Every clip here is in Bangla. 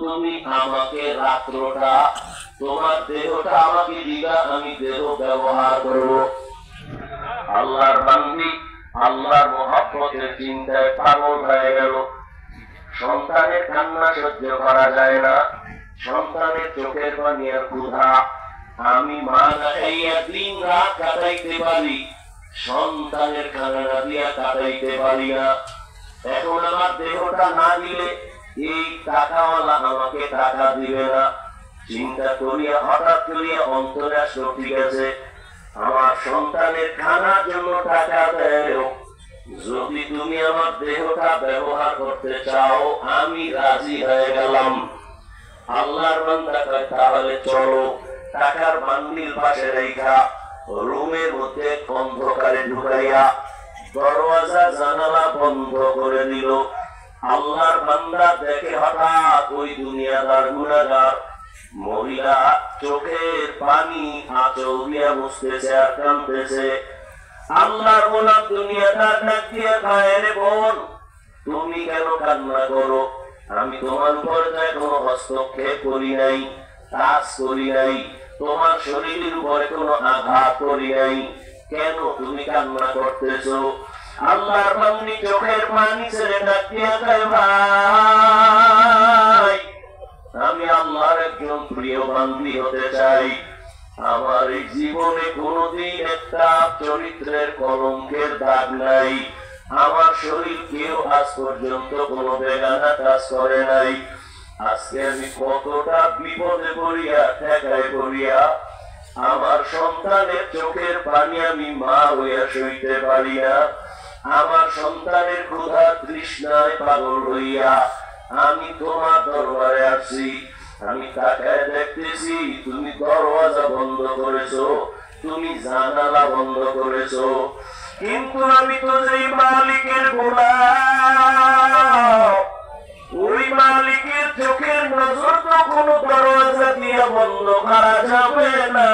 তুমি আমাকে রাত্রটা তোমার দেহটা আমাকে দিবা, আমি দেহ ব্যবহার করব। আল্লাহর বান্দি আল্লাহর মহব্বতের চিন্তায় পাগল হয়ে গেল। সন্তানের কান্না সহ্য করা যায় না, সন্তানের চোখের পানি আর ক্ষুধা আমি মা না খাইয়া দিন রাত কাটাইতে পারি, সন্তানের কান্না দিয়া কাটাইতে পারি না। এখন আমার দেহটা না দিলে এই টাকাওয়ালা আমাকে টাকা দিবে না। চিন্তা করিয়া হঠাৎ করিয়া অন্তরে আসলো, ঠিক আছে আমার সন্তানের খানার জন্য টাকা দেও, যদি তুমি আমার দেহটা ব্যবহার করতে চাও আমি রাজি হয়ে গেলাম। আল্লাহর বান্দা কয় তাহলে চলো। টাকার বান্ডিল পাশে রেখা রুমের মধ্যে অন্ধকারে ঢুকাইয়া দরওয়াজা জানালা বন্ধ করে দিল। আল্লাহর বান্দা দেখে হঠাৎ ওই দুনিয়াদার গুনাহগার মহিলা চোখের পানি আঁচল দিয়া মুছতেছে আর কাঁদতেছে। আল্লাহর গোলাম দুনিয়াদার ডাক দিয়ে কয়, রে বোন তুমি কেন কান্না করো? আমি তোমার উপর কোনো হস্তক্ষেপ করি নাই, কাজ করি নাই, তোমার শরীরের উপরে কোনো আঘাত করি নাই, কেন তুমি কান্না করতেছো? আল্লাহর বান্দি চোখের পানি ছেড়ে ডাক দিয়ে কয়, ভাই আমি আল্লাহর একজন প্রিয় বান্দি হতে চাই। আমার এই জীবনে কোনদিন একটা চরিত্রের কলঙ্কের দাগ নাই, আমার শরীর কেউ আজ পর্যন্ত কোনো বেগানা কাজ করে নাই। আজকে আমি কতটা বিপদে পড়িয়া ঠেকায় পড়িয়া আমার সন্তানের চোখের পানি আমি মা হইয়া সইতে পারি না। আমার সন্তানের ক্ষুধা তৃষ্ণায় পাগল হইয়া আমি তোমার দরবারে আসছি। আমি তাকায় দেখতেছি তুমি দরওয়াজা বন্ধ করেছো, তুমি জানালা বন্ধ করেছো, কিন্তু আমি তো যেই মালিকের গোলাম, ওই মালিকের চোখের নজর তো কোনো দরওয়াজা দিয়ে বন্ধ করা যাবে না,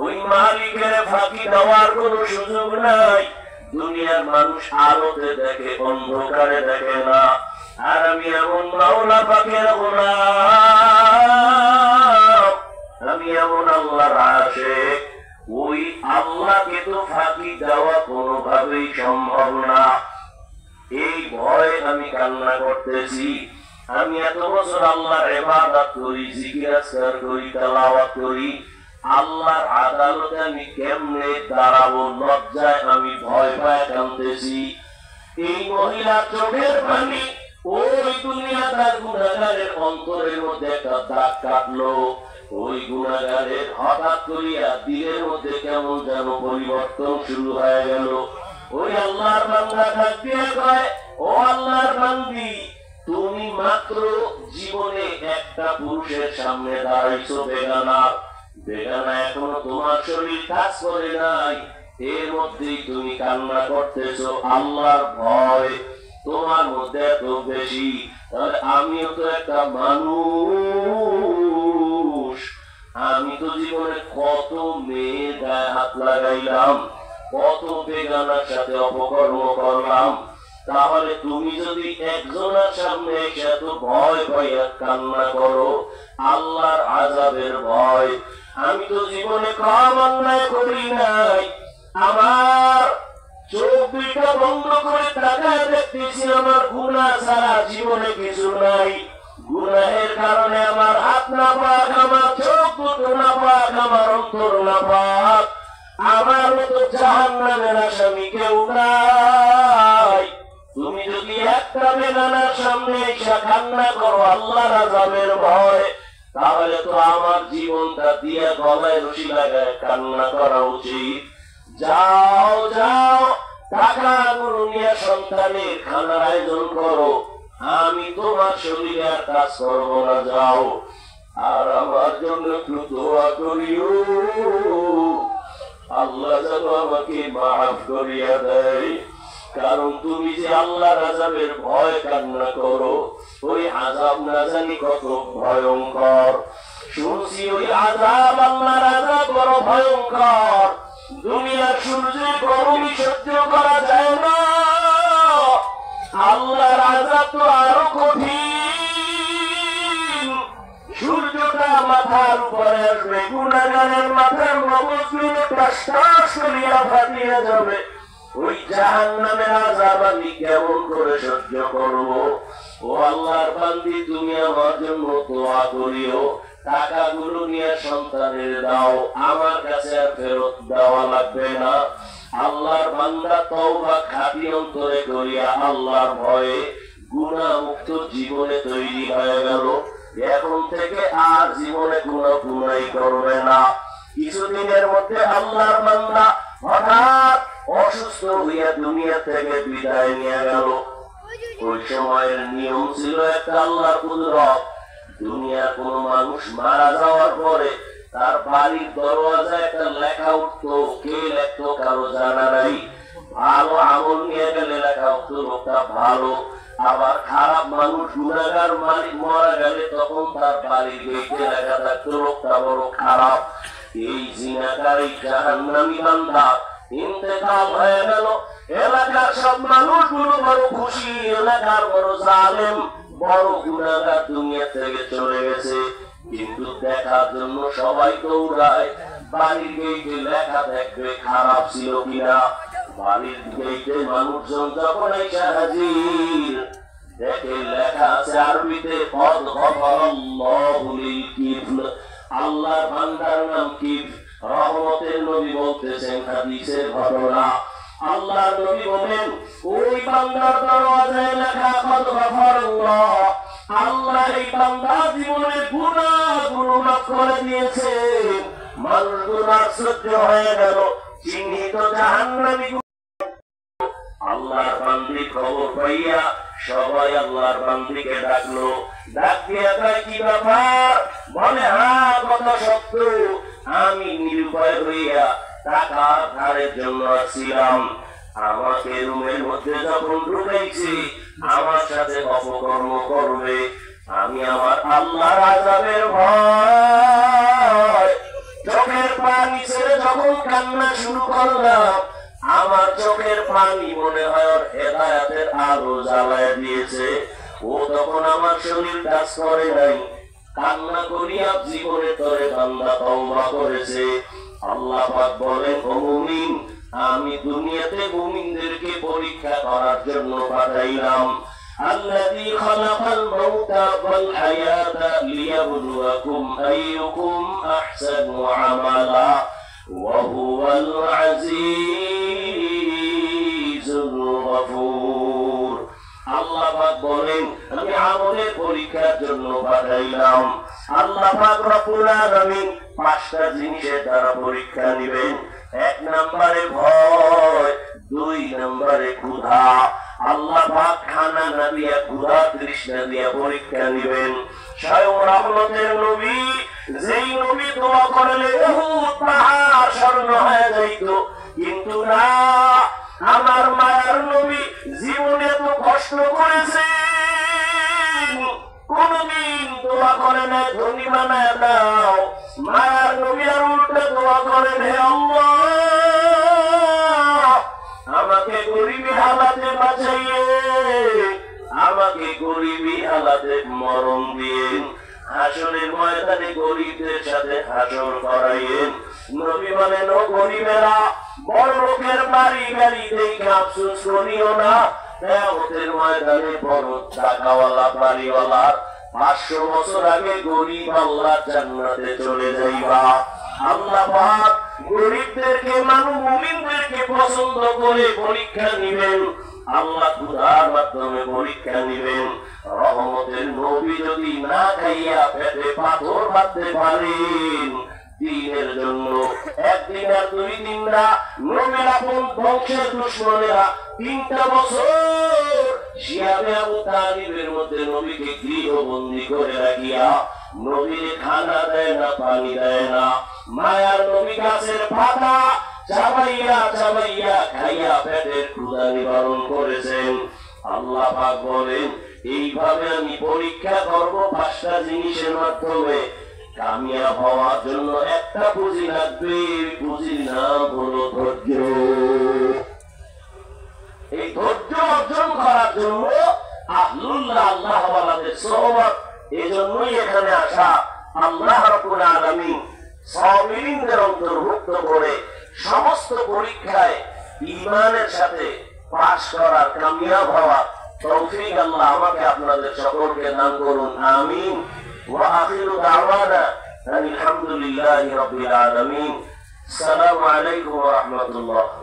ওই মালিকের ফাঁকি দেওয়ার কোনো সুযোগ নাই। দুনিয়ার মানুষ আলোতে দেখে, অন্ধকারে দেখে না। আর আমি এমন মাওলা পাকের গোলাম, আমি এমন আল্লাহর আশিক, ওই আল্লাহকে তো ফাঁকি দেওয়া কোনোভাবেই সম্ভব না। এই ভয়ে আমি কান্না করতেছি। আমি এত বছর আল্লাহর ইবাদত করি, জিকির আজকার করি, তেলাওয়াত করি, আল্লাহর আদালতে আমি কেমনে দাঁড়াবো? লজ্জায় আমি ভয় পায় কাঁদতেছি। এই মহিলা চোখের পানি ওই দুনিয়াদার গুনাহগারের অন্তরের মধ্যে একটা দাগ কাটলো। ওই গুনাহগারের হঠাৎ করিয়া দিলের মধ্যে কেমন যেন পরিবর্তন শুরু হয়ে গেল। ওই আল্লাহর বান্দা ডাক দিয়ে কয়, ও আল্লাহর বান্দি তুমি মাত্র জীবনে একটা পুরুষের সামনে দাঁড়াইছো বেগানা, বেগানা এখনো তোমার শরীর কাজ করে নাই, এর মধ্যেই তুমি কান্না করতেছো। আল্লাহর ভয় তোমার মধ্যে এত বেশি, তাহলে আমিও তো একটা মানুষ, আমি তো জীবনে কত মেয়ে গায়ে হাত লাগাইলাম, কত বেগানার সাথে অপকর্ম করলাম, তাহলে তুমি যদি একজনের সামনে এসে এত ভয় পাইয়া কান্না করো, আল্লাহর আযাবের ভয়, আমি তো জীবনে কম অন্যায় করি নাই, আমার চোখ দুইটা বন্ধ করে তাকায় দেখতেছি আমার গুনাহ ছাড়া জীবনে কিছু নাই। গুনাহের কারণে আমার হাত না পাক, আমার চোখ দুটো না পাক, আমার অন্তর না পাক, আমার মতো জাহান্নামের আসামি কেউ নাই। তুমি যদি একটা বেগানার সামনে এসে কান্না করো আল্লাহর আযাবের ভয়, তাহলে তো আমার জীবনটা দিয়ে গলায় রশি লাগায় কান্না করা উচিত। যাও যাও টাকাগুলো নিয়ে সন্তানের খানার আয়োজন করো, আমি তোমার শরীরে আর কাজ করবো না, যাও। আর আমার জন্য একটু দোয়া করিও, আল্লাহ যেন আমাকে মাফ করিয়া দেয়। কারণ তুমি যে আল্লাহর আযাবের ভয় কান্না করো, ওই আযাব না জানি কত ভয়ঙ্কর। শুনছি ওই আযাব, আল্লাহর আযাব বড় ভয়ঙ্কর। দুনিয়ার সূর্যের গরমই সহ্য করা যায় না, আল্লাহর আযাব তো আরো কঠিন। মাথার উপরে আসবে, গুনাহগারের মাথার মগজগুলো টাস করিয়া ফাটিয়া যাবে। ওই জাহান্নামের আযাব আমি কেমন করে সহ্য করব? ও আল্লাহর বান্দি, তুমি আমার জন্য দোয়া করিও, টাকাগুলো নিয়ে সন্তানের দাও, আমার কাছে আর ফেরত দেওয়া লাগবে না। আল্লাহর বান্দা তওবা খাঁটি অন্তরে করিয়া আল্লাহর ভয়ে গুনাহ মুক্ত জীবনে তৈরি হয়ে গেল। এখন থেকে আর জীবনে কোনো গুনাহই করবে না। কিছুদিনের মধ্যে আল্লাহর বান্দা হঠাৎ অসুস্থ হইয়া দুনিয়া থেকে বিদায় নিয়ে গেল। ওই সময়ের নিয়ম ছিল একটা, আল্লাহর কুদরত, দুনিয়ার কোন মানুষ মারা যাওয়ার পরে তার বাড়ির দরওয়াজায় একটা লেখা উঠতো, কে লিখতো কারো জানা নাই। ভালো আমল নিয়ে গেলে লেখা উঠতো লোকটা ভালো, আবার খারাপ মানুষ গুনাহগার মালিক মারা গেলে তখন তার বাড়ির গেটে লেখা থাকতো লোকটা বড় খারাপ। এই জিনাকারী জাহান্নামী বান্দা ইন্তেকাল হয়ে গেল। এলাকার সব মানুষগুলো বড় খুশি, এলাকার বড় জালেম বড় গুনাহগার দুনিয়া থেকে চলে গেছে। কিন্তু দেখার জন্য সবাই দৌড়ায়, বাড়ির গেটে লেখা দেখবে খারাপ ছিল কিনা। বাড়ির গেটে মানুষজন যখন এসে হাজির, দেখে লেখা আছে আরবিতে, আল্লাহর বান্দার নাম কিফ। রহমতের নবী বলতেছেন হাদিসের ঘটনা, আল্লাহর নবী বলেন ওই বান্দার দরওয়াজায় লেখা কদ গফারাল্লাহ, আল্লাহ এই বান্দা জীবনের গুনাহগুলো মাফ করে দিয়েছেন। মানুষগুলো আশ্চর্য হয়ে গেল, চিহ্নিত জাহান্নামী। আল্লাহর বান্দি খবর পাইয়া সবাই আল্লাহর বান্দিকে ডাকলো, ডাক দিয়া কয় কি ব্যাপার? বলে হ্যাঁ কথা সত্য, আমি নিরুপায় হইয়া টাকা ধারের জন্য আসছিলাম। আমাকে রুমের মধ্যে যখন ঢুকাইছি আমার সাথে অপকর্ম করবে, আমি আমার আল্লাহর আযাবের ভয় চোখের পানি ছেড়ে যখন কান্না শুরু করলাম, আমার চোখের পানি মনে হয় ওর হেদায়েতের আলো জ্বালায় দিয়েছে। ও তখন আমার শরীর কাজ করে নাই, কান্না করিয়া জীবনে তরে বান্দা তওবা করেছে। আল্লাহ পাক বলেন, ও মুমিন, আমি দুনিয়াতে মুমিনদেরকে পরীক্ষা করার জন্য পাঠাইলাম। আল্লাযী খালাকাল মাউতা ওয়াল হায়াতা লিয়াবলুয়াকুম আইয়ুকুম আহসানু আমালা ওয়া হুয়াল আজিজুল গফুর। আল্লাহ পাক বলেন, আমি আমলের পরীক্ষার জন্য পাঠাইলাম। আল্লাহ পাক রব্বুল আলামিন পাঁচটা জিনিসের দ্বারা পরীক্ষা নেবেন। এক নম্বরে ভয়, দুই নম্বরে ক্ষুধা। আল্লাহ পাক খানা না দিয়া ক্ষুধা তৃষ্ণা দিয়া পরীক্ষা নেবেন। স্বয়ং রহমতের নবী, যেই নবী দোয়া করলে উহুদ পাহাড় স্বর্ণ হয়ে যাইত, কিন্তু না, আমার মায়ার নবী জীবনে তো কষ্ট করেছে, কোনদিন দোয়া করে না ধনী বানায় দাও। মায়ার নবী আর উল্টে দোয়া করেন, হে আল্লাহ, আমাকে গরিবী হালাতে বাঁচাইয়ে, আমাকে গরিবী হালাতে মরণ দিয়েন, হাসরের ময়দানে গরিবদের সাথে হাসর করাইয়েন। নবী বলেন, ও গরিবেরা, বড় লোকের বাড়ি গাড়ি দেখে আফসোস করিও না, কিয়ামতের ময়দানে বড় টাকাওয়ালা বাড়িওয়ালার 500 বছর আগে গরিব আল্লাহ জান্নাতে চলে যাইবা। আল্লাহ পাক গরিবদেরকে, মুমিনদেরকে পছন্দ করে পরীক্ষা নিবেন। আল্লাহ ক্ষুধার মাধ্যমে পরীক্ষা নিবেন। রহমতের নবী যদি না খাইয়া পেটে পাথর বাঁধতে পারেন দিনের জন্য, একদিন আর দুই দিন না, নবীর আপন বংশের দুশমনেরা 3টা বছর শিয়াবে আবু তালিবের মধ্যে নবীকে গৃহবন্দী করে রাখিয়া নবীর খানা দেয় না, পানি দেয় না। মায়ার নবী গাছের পাতা চাবাইয়া চাবাইয়া খাইয়া পেটের ক্ষুধা নিবারণ করেছেন। আল্লাহ পাক বলেন, এইভাবে আমি পরীক্ষা করব 5টা জিনিসের মাধ্যমে। কামিয়াব হওয়ার জন্য একটা পুঁজি লাগবে, পুঁজির নাম হলো ধৈর্য। এই ধৈর্য অর্জন করার জন্য আহলুল্লাহ, আল্লাহ ওয়ালাদের সোহবত, এজন্যই এখানে আসা। আল্লাহ রাব্বুল আলামিন সাবিরিনদের অন্তর্ভুক্ত করে সমস্ত পরীক্ষায় ঈমানের সাথে পাশ করার কামিয়াব হওয়া তৌফিক আল্লাহ আমাকে আপনাদের সকলকে দান করুন, আমিন। ওয়া আখিরু দাওয়ানা আলহামদুলিল্লাহি রাব্বিল আলামিন। আসসালামু আলাইকুম ওয়া রাহমাতুল্লাহ।